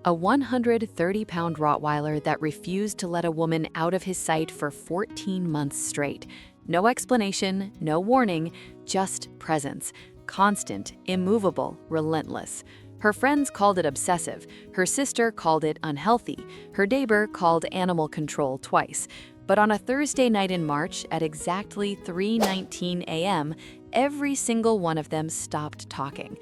A 130-pound Rottweiler that refused to let a woman out of his sight for 14 months straight. No explanation, no warning, just presence. Constant, immovable, relentless. Her friends called it obsessive. Her sister called it unhealthy. Her neighbor called animal control twice. But on a Thursday night in March, at exactly 3:19 a.m., every single one of them stopped talking.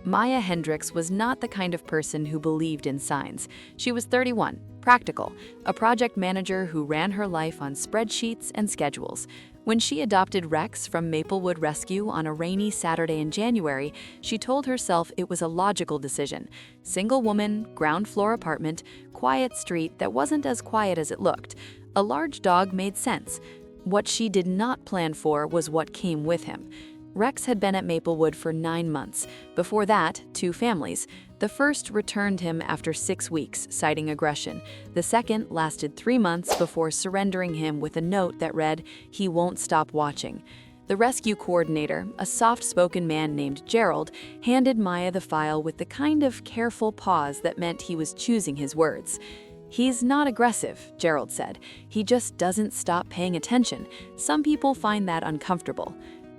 Maya Hendricks was not the kind of person who believed in signs. She was 31, practical, a project manager who ran her life on spreadsheets and schedules. When she adopted Rex from Maplewood Rescue on a rainy Saturday in January, she told herself it was a logical decision. Single woman, ground floor apartment, quiet street that wasn't as quiet as it looked. A large dog made sense. What she did not plan for was what came with him. Rex had been at Maplewood for 9 months. Before that, 2 families. The first returned him after 6 weeks, citing aggression. The second lasted 3 months before surrendering him with a note that read, "He won't stop watching." The rescue coordinator, a soft-spoken man named Gerald, handed Maya the file with the kind of careful pause that meant he was choosing his words. "He's not aggressive," Gerald said. "He just doesn't stop paying attention. Some people find that uncomfortable."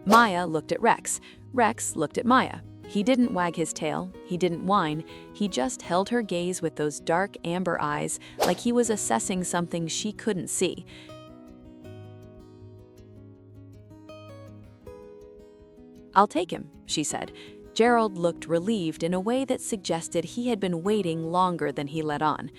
Maya looked at Rex. Rex looked at Maya. He didn't wag his tail. He didn't whine. He just held her gaze with those dark amber eyes, like he was assessing something she couldn't see. "I'll take him," she said. Gerald looked relieved in a way that suggested he had been waiting longer than he let on.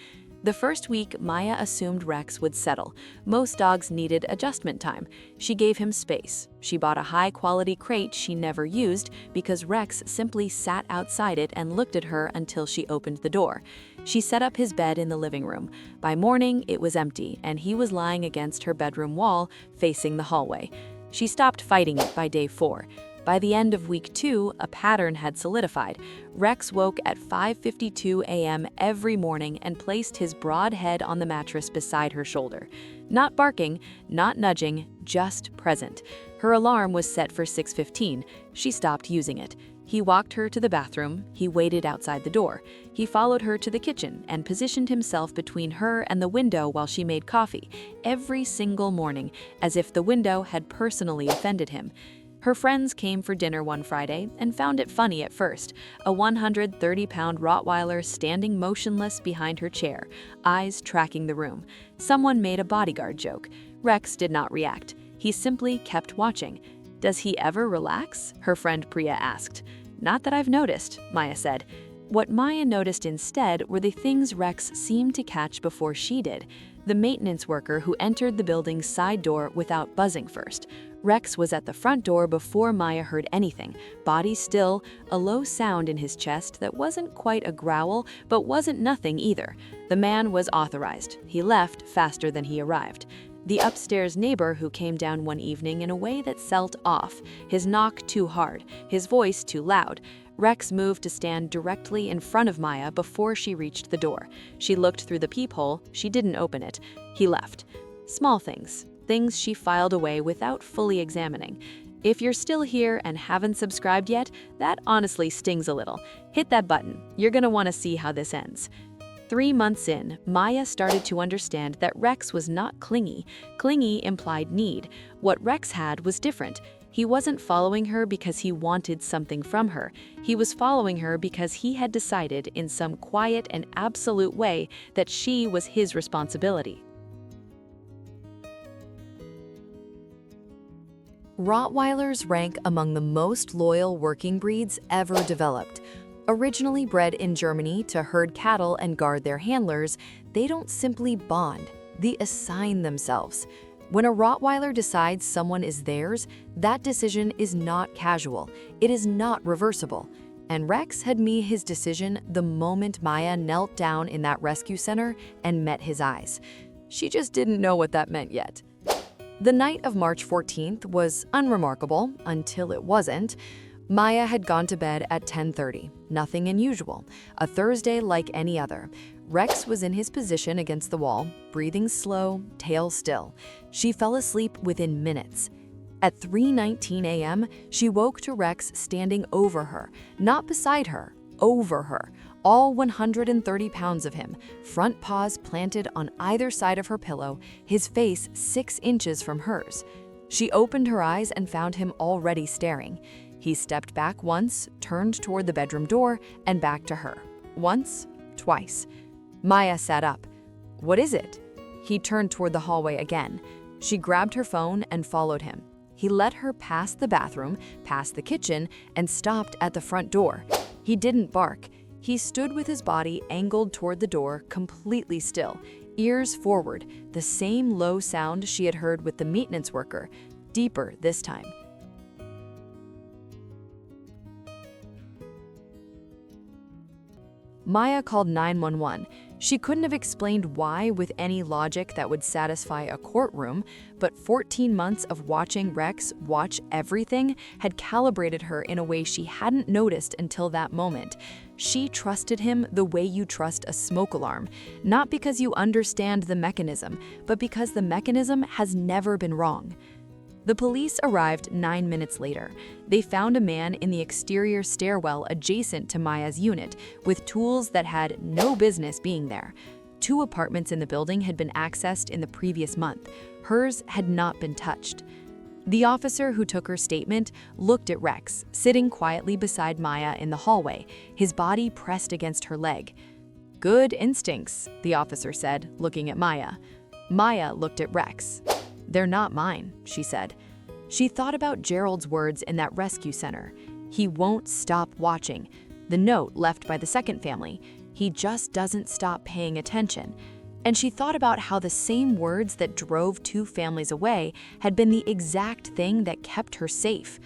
The first week, Maya assumed Rex would settle. Most dogs needed adjustment time. She gave him space. She bought a high-quality crate she never used because Rex simply sat outside it and looked at her until she opened the door. She set up his bed in the living room. By morning, it was empty, and he was lying against her bedroom wall, facing the hallway. She stopped fighting it by day 4. By the end of week 2, a pattern had solidified. Rex woke at 5:52 a.m. every morning and placed his broad head on the mattress beside her shoulder. Not barking, not nudging, just present. Her alarm was set for 6:15. She stopped using it. He walked her to the bathroom. He waited outside the door. He followed her to the kitchen and positioned himself between her and the window while she made coffee, every single morning, as if the window had personally offended him. Her friends came for dinner one Friday and found it funny at first. A 130-pound Rottweiler standing motionless behind her chair, eyes tracking the room. Someone made a bodyguard joke. Rex did not react. He simply kept watching. "Does he ever relax?" her friend Priya asked. "Not that I've noticed," Maya said. What Maya noticed instead were the things Rex seemed to catch before she did. The maintenance worker who entered the building's side door without buzzing first. Rex was at the front door before Maya heard anything, body still, a low sound in his chest that wasn't quite a growl, but wasn't nothing either. The man was authorized. He left faster than he arrived. The upstairs neighbor who came down one evening in a way that felt off, his knock too hard, his voice too loud. Rex moved to stand directly in front of Maya before she reached the door. She looked through the peephole. She didn't open it. He left. Small things. Things she filed away without fully examining. If you're still here and haven't subscribed yet, that honestly stings a little. Hit that button. You're gonna want to see how this ends. 3 months in, Maya started to understand that Rex was not clingy. Clingy implied need. What Rex had was different. He wasn't following her because he wanted something from her. He was following her because he had decided in some quiet and absolute way that she was his responsibility. Rottweilers rank among the most loyal working breeds ever developed. Originally bred in Germany to herd cattle and guard their handlers, they don't simply bond, they assign themselves. When a Rottweiler decides someone is theirs, that decision is not casual, it is not reversible. And Rex had made his decision the moment Maya knelt down in that rescue center and met his eyes. She just didn't know what that meant yet. The night of March 14th was unremarkable until it wasn't. Maya had gone to bed at 10:30, nothing unusual, a Thursday like any other. Rex was in his position against the wall, breathing slow, tail still. She fell asleep within minutes. At 3:19 a.m., she woke to Rex standing over her, not beside her, over her, all 130 pounds of him, front paws planted on either side of her pillow, his face 6 inches from hers. She opened her eyes and found him already staring. He stepped back once, turned toward the bedroom door, and back to her. Once, twice. Maya sat up. "What is it?" He turned toward the hallway again. She grabbed her phone and followed him. He let her past the bathroom, past the kitchen, and stopped at the front door. He didn't bark. He stood with his body angled toward the door, completely still, ears forward, the same low sound she had heard with the maintenance worker, deeper this time. Maya called 911. She couldn't have explained why with any logic that would satisfy a courtroom, but 14 months of watching Rex watch everything had calibrated her in a way she hadn't noticed until that moment. She trusted him the way you trust a smoke alarm, not because you understand the mechanism, but because the mechanism has never been wrong. The police arrived 9 minutes later. They found a man in the exterior stairwell adjacent to Maya's unit, with tools that had no business being there. 2 apartments in the building had been accessed in the previous month. Hers had not been touched. The officer who took her statement looked at Rex, sitting quietly beside Maya in the hallway, his body pressed against her leg. "Good instincts," the officer said, looking at Maya. Maya looked at Rex. "They're not mine," she said. She thought about Gerald's words in that rescue center. "He won't stop watching." The note left by the second family. "He just doesn't stop paying attention." And she thought about how the same words that drove 2 families away had been the exact thing that kept her safe.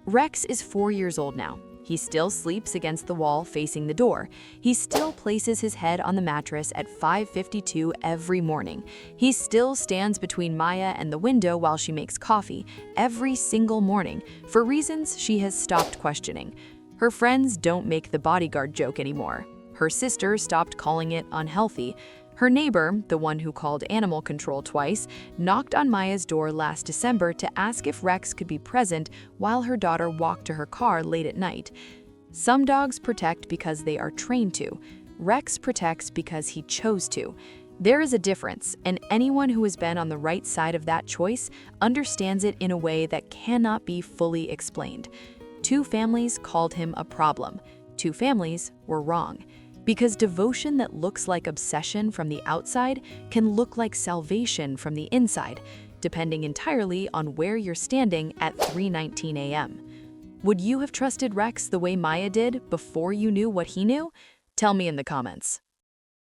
Rex is 4 years old now. He still sleeps against the wall facing the door. He still places his head on the mattress at 5:52 every morning. He still stands between Maya and the window while she makes coffee every single morning for reasons she has stopped questioning. Her friends don't make the bodyguard joke anymore. Her sister stopped calling it unhealthy. Her neighbor, the one who called animal control twice, knocked on Maya's door last December to ask if Rex could be present while her daughter walked to her car late at night. Some dogs protect because they are trained to. Rex protects because he chose to. There is a difference, and anyone who has been on the right side of that choice understands it in a way that cannot be fully explained. 2 families called him a problem. 2 families were wrong. Because devotion that looks like obsession from the outside can look like salvation from the inside, depending entirely on where you're standing at 3:19 a.m. Would you have trusted Rex the way Maya did before you knew what he knew? Tell me in the comments.